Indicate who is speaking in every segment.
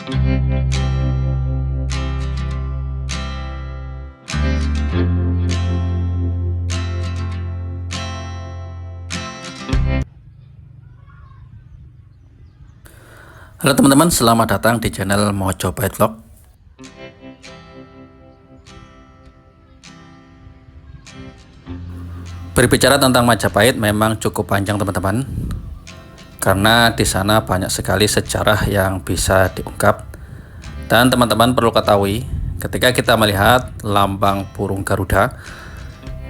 Speaker 1: Halo teman-teman, selamat datang di channel Mojopahit Vlog. Berbicara tentang Majapahit memang cukup panjang teman-teman, karena di sana banyak sekali sejarah yang bisa diungkap. Dan teman-teman perlu ketahui, ketika kita melihat lambang burung Garuda,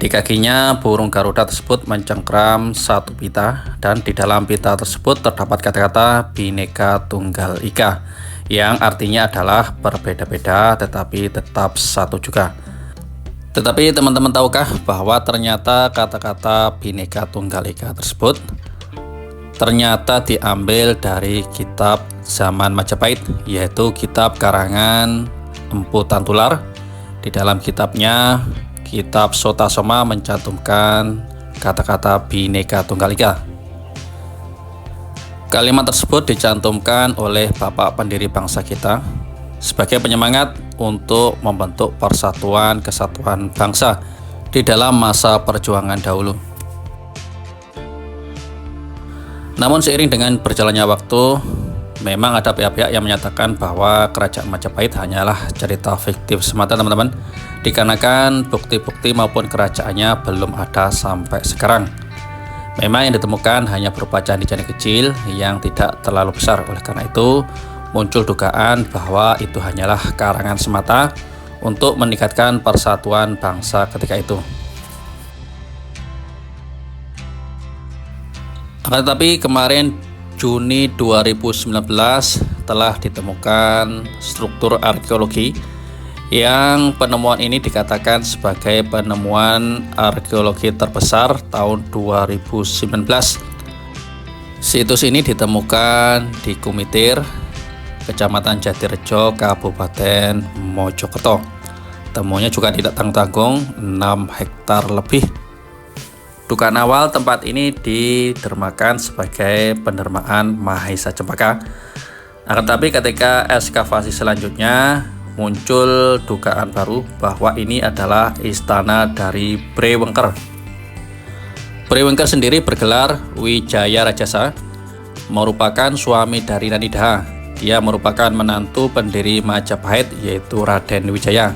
Speaker 1: di kakinya burung Garuda tersebut mencengkram satu pita, dan di dalam pita tersebut terdapat kata-kata Bhinneka Tunggal Ika, yang artinya adalah berbeda-beda tetapi tetap satu juga. Tetapi teman-teman tahukah bahwa ternyata kata-kata Bhinneka Tunggal Ika tersebut ternyata diambil dari kitab zaman Majapahit, yaitu kitab karangan Empu Tantular. Di dalam kitabnya, Kitab Sota Soma, mencantumkan kata-kata Bhinneka Tunggal Ika. Kalimat tersebut dicantumkan oleh Bapak pendiri bangsa kita sebagai penyemangat untuk membentuk persatuan kesatuan bangsa di dalam masa perjuangan dahulu. Namun seiring dengan berjalannya waktu, memang ada pihak-pihak yang menyatakan bahwa kerajaan Majapahit hanyalah cerita fiktif semata teman-teman, dikarenakan bukti-bukti maupun kerajaannya belum ada sampai sekarang. Memang yang ditemukan hanya berupa candi-candi kecil yang tidak terlalu besar. Oleh karena itu muncul dugaan bahwa itu hanyalah karangan semata untuk meningkatkan persatuan bangsa ketika itu. Akan tetapi kemarin Juni 2019 telah ditemukan struktur arkeologi yang penemuan ini dikatakan sebagai penemuan arkeologi terbesar tahun 2019. Situs ini ditemukan di Kumitir, Kecamatan Jatirejo, Kabupaten Mojokerto. Temunya juga tidak tanggung-tanggung, 6 hektar lebih. Dugaan awal tempat ini didermakan sebagai pendermaan Mahesa Cempaka. Akan tetapi ketika ekskavasi selanjutnya muncul dugaan baru bahwa ini adalah istana dari Brewengker. Brewengker sendiri bergelar Wijaya Rajasa, merupakan suami dari Nanidaha. Dia merupakan menantu pendiri Majapahit yaitu Raden Wijaya,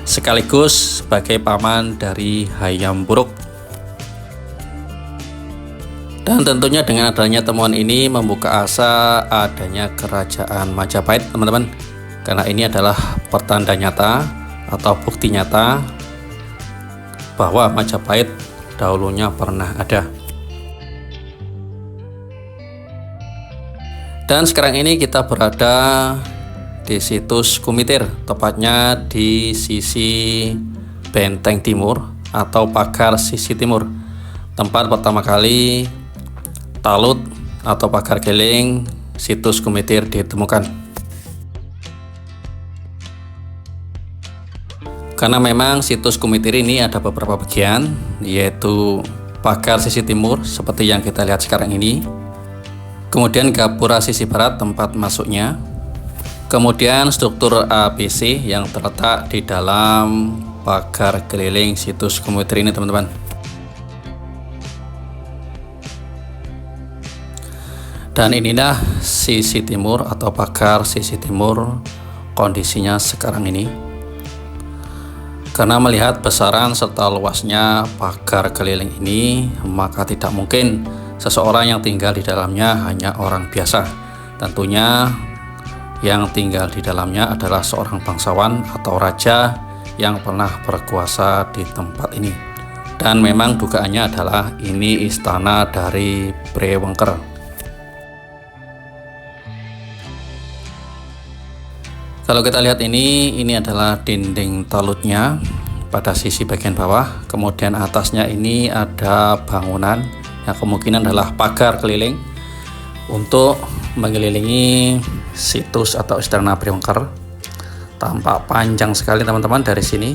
Speaker 1: sekaligus sebagai paman dari Hayam Buruk. Dan tentunya dengan adanya temuan ini membuka asa adanya kerajaan Majapahit teman-teman, karena ini adalah pertanda nyata atau bukti nyata bahwa Majapahit dahulunya pernah ada. Dan sekarang ini kita berada di situs Kumitir, tepatnya di sisi benteng timur atau pagar sisi timur, tempat pertama kali talut atau pagar keling situs Kumitir ditemukan. Karena memang situs Kumitir ini ada beberapa bagian, yaitu pagar sisi timur seperti yang kita lihat sekarang ini, kemudian gapura sisi barat tempat masuknya, kemudian struktur ABC yang terletak di dalam pagar keliling situs Kumitir ini teman-teman. Dan inilah sisi timur atau pagar sisi timur kondisinya sekarang ini. Karena melihat besaran serta luasnya pagar keliling ini, maka tidak mungkin seseorang yang tinggal di dalamnya hanya orang biasa. Tentunya yang tinggal di dalamnya adalah seorang bangsawan atau raja yang pernah berkuasa di tempat ini. Dan memang dugaannya adalah ini istana dari Brewengker. Kalau kita lihat ini adalah dinding talutnya pada sisi bagian bawah, kemudian atasnya ini ada bangunan yang kemungkinan adalah pagar keliling untuk mengelilingi situs atau istana Brewengker. Tampak panjang sekali teman-teman dari sini.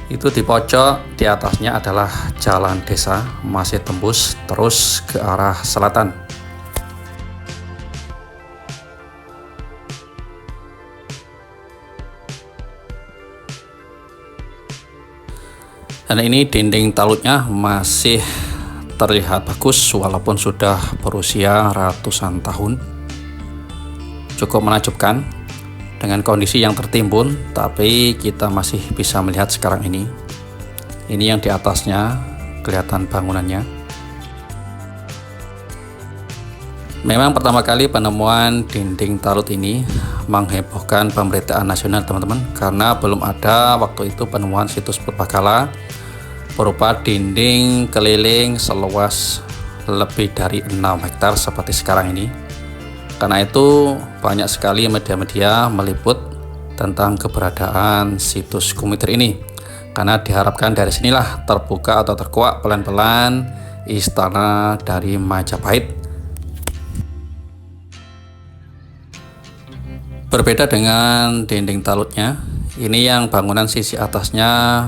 Speaker 1: Itu di pojok di atasnya adalah jalan desa, masih tembus terus ke arah selatan. Dan ini dinding talutnya masih terlihat bagus walaupun sudah berusia ratusan tahun. Cukup menakjubkan dengan kondisi yang tertimbun, tapi kita masih bisa melihat sekarang ini. Ini yang di atasnya kelihatan bangunannya. Memang pertama kali penemuan dinding talut ini menghebohkan pemberitaan nasional teman-teman, karena belum ada waktu itu penemuan situs purbakala berupa dinding keliling seluas lebih dari 6 hektar seperti sekarang ini. Karena itu banyak sekali media-media meliput tentang keberadaan situs Gumitir ini, karena diharapkan dari sinilah terbuka atau terkuak pelan-pelan istana dari Majapahit. Berbeda dengan dinding talutnya, ini yang bangunan sisi atasnya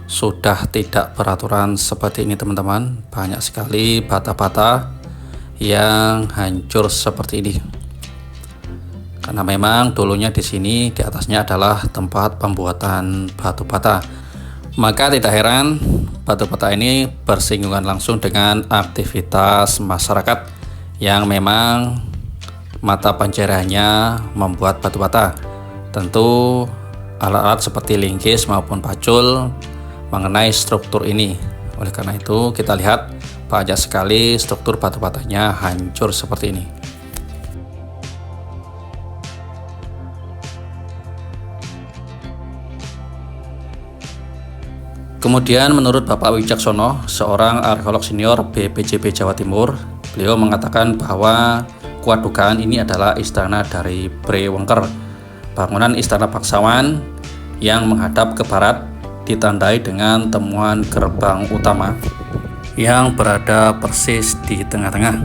Speaker 1: sudah tidak beraturan seperti ini teman-teman. Banyak sekali bata-bata yang hancur seperti ini. Karena memang dulunya di sini di atasnya adalah tempat pembuatan batu bata. Maka tidak heran batu bata ini bersinggungan langsung dengan aktivitas masyarakat yang memang mata pencahariannya membuat batu bata. Tentu alat-alat seperti linggis maupun pacul mengenai struktur ini. Oleh karena itu kita lihat banyak sekali struktur batu batanya hancur seperti ini. Kemudian menurut Bapak Wicaksono, seorang arkeolog senior BPJB Jawa Timur, beliau mengatakan bahwa kuat dugaan ini adalah istana dari Brewengker, bangunan istana bangsawan yang menghadap ke barat, ditandai dengan temuan gerbang utama yang berada persis di tengah-tengah.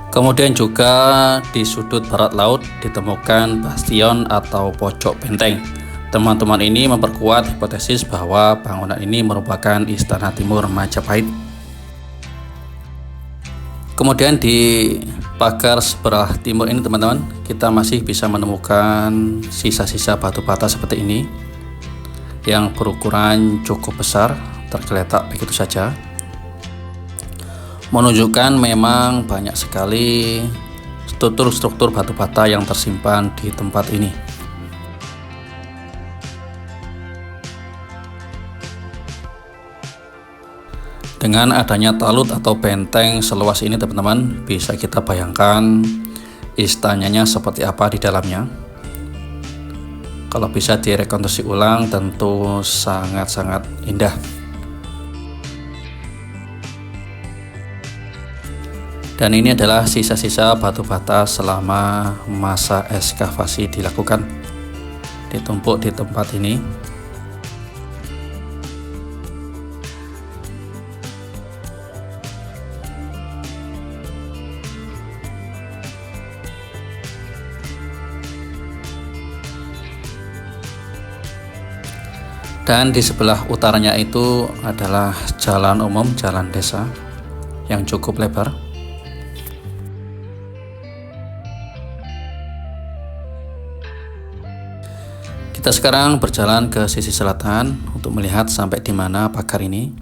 Speaker 1: Kemudian juga di sudut barat laut ditemukan bastion atau pojok benteng. Teman-teman ini memperkuat hipotesis bahwa bangunan ini merupakan istana timur Majapahit. Kemudian di pagar sebelah timur ini teman-teman, kita masih bisa menemukan sisa-sisa batu bata seperti ini yang berukuran cukup besar, tergeletak begitu saja, menunjukkan memang banyak sekali struktur-struktur batu bata yang tersimpan di tempat ini. Dengan adanya talut atau benteng seluas ini teman-teman, bisa kita bayangkan istananya seperti apa di dalamnya. Kalau bisa direkonstruksi ulang tentu sangat-sangat indah. Dan ini adalah sisa-sisa batu bata selama masa ekskavasi dilakukan, ditumpuk di tempat ini. Dan di sebelah utaranya itu adalah jalan umum, jalan desa yang cukup lebar. Kita sekarang berjalan ke sisi selatan untuk melihat sampai di mana pagar ini.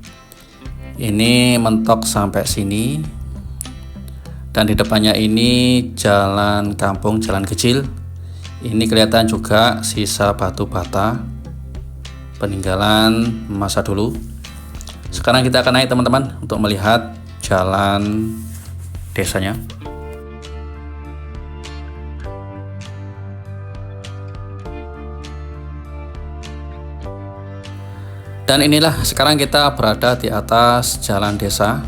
Speaker 1: Ini mentok sampai sini. Dan di depannya ini jalan kampung, jalan kecil. Ini kelihatan juga sisa batu bata peninggalan masa dulu. Sekarang kita akan naik teman-teman untuk melihat jalan desanya. Dan inilah sekarang kita berada di atas jalan desa.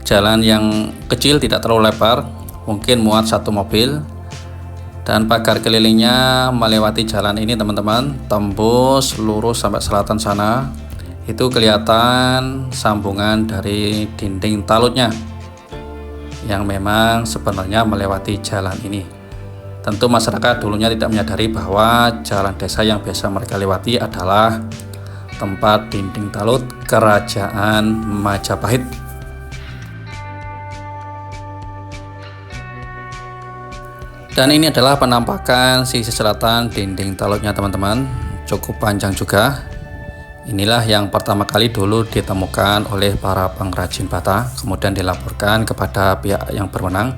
Speaker 1: Jalan yang kecil, tidak terlalu lebar, mungkin muat satu mobil. Dan pagar kelilingnya melewati jalan ini teman-teman, tembus lurus sampai selatan sana. Itu kelihatan sambungan dari dinding talutnya yang memang sebenarnya melewati jalan ini. Tentu masyarakat dulunya tidak menyadari bahwa jalan desa yang biasa mereka lewati adalah tempat dinding talut Kerajaan Majapahit. Dan ini adalah penampakan sisi selatan dinding talutnya teman-teman, cukup panjang juga. Inilah yang pertama kali dulu ditemukan oleh para pengrajin bata, kemudian dilaporkan kepada pihak yang berwenang.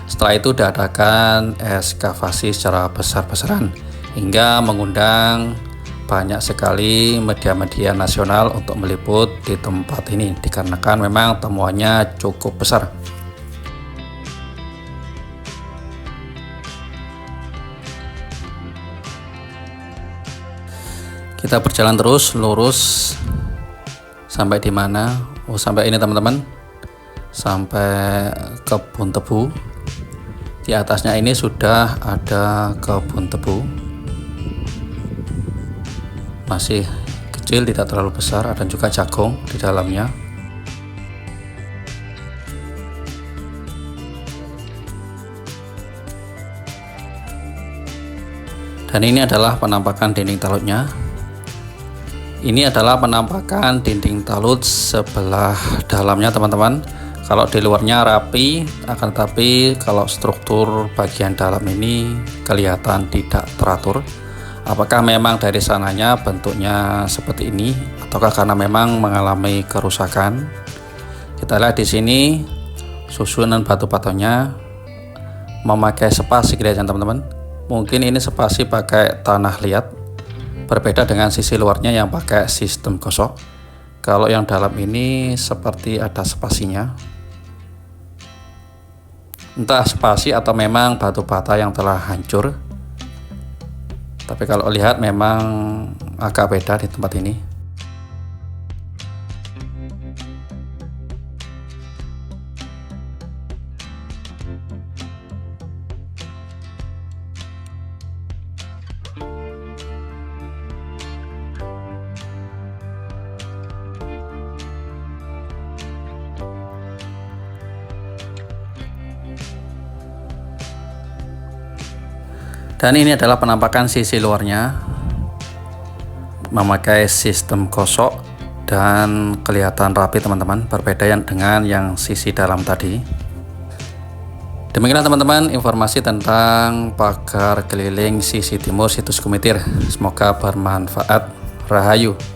Speaker 1: Setelah itu diadakan ekskavasi secara besar-besaran hingga mengundang banyak sekali media-media nasional untuk meliput di tempat ini dikarenakan memang temuannya cukup besar. Kita berjalan terus lurus sampai di mana? Oh, sampai ini teman-teman. Sampai kebun tebu. Di atasnya ini sudah ada kebun tebu. Masih kecil, tidak terlalu besar, ada juga jagung di dalamnya. Dan ini adalah penampakan dinding talutnya. Ini adalah penampakan dinding talut sebelah dalamnya teman-teman. Kalau di luarnya rapi, akan tetapi kalau struktur bagian dalam ini kelihatan tidak teratur. Apakah memang dari sananya bentuknya seperti ini, ataukah karena memang mengalami kerusakan? Kita lihat di sini susunan batu batunya memakai spasi teman-teman. Mungkin ini spasi pakai tanah liat. Berbeda dengan sisi luarnya yang pakai sistem gosok. Kalau yang dalam ini seperti ada spasinya. Entah spasi atau memang batu bata yang telah hancur. Tapi kalau lihat memang agak beda di tempat ini. Dan ini adalah penampakan sisi luarnya memakai sistem gosok dan kelihatan rapi teman-teman, berbeda dengan yang sisi dalam tadi. Demikianlah teman-teman informasi tentang pagar keliling sisi timur situs Kumitir. Semoga bermanfaat. Rahayu.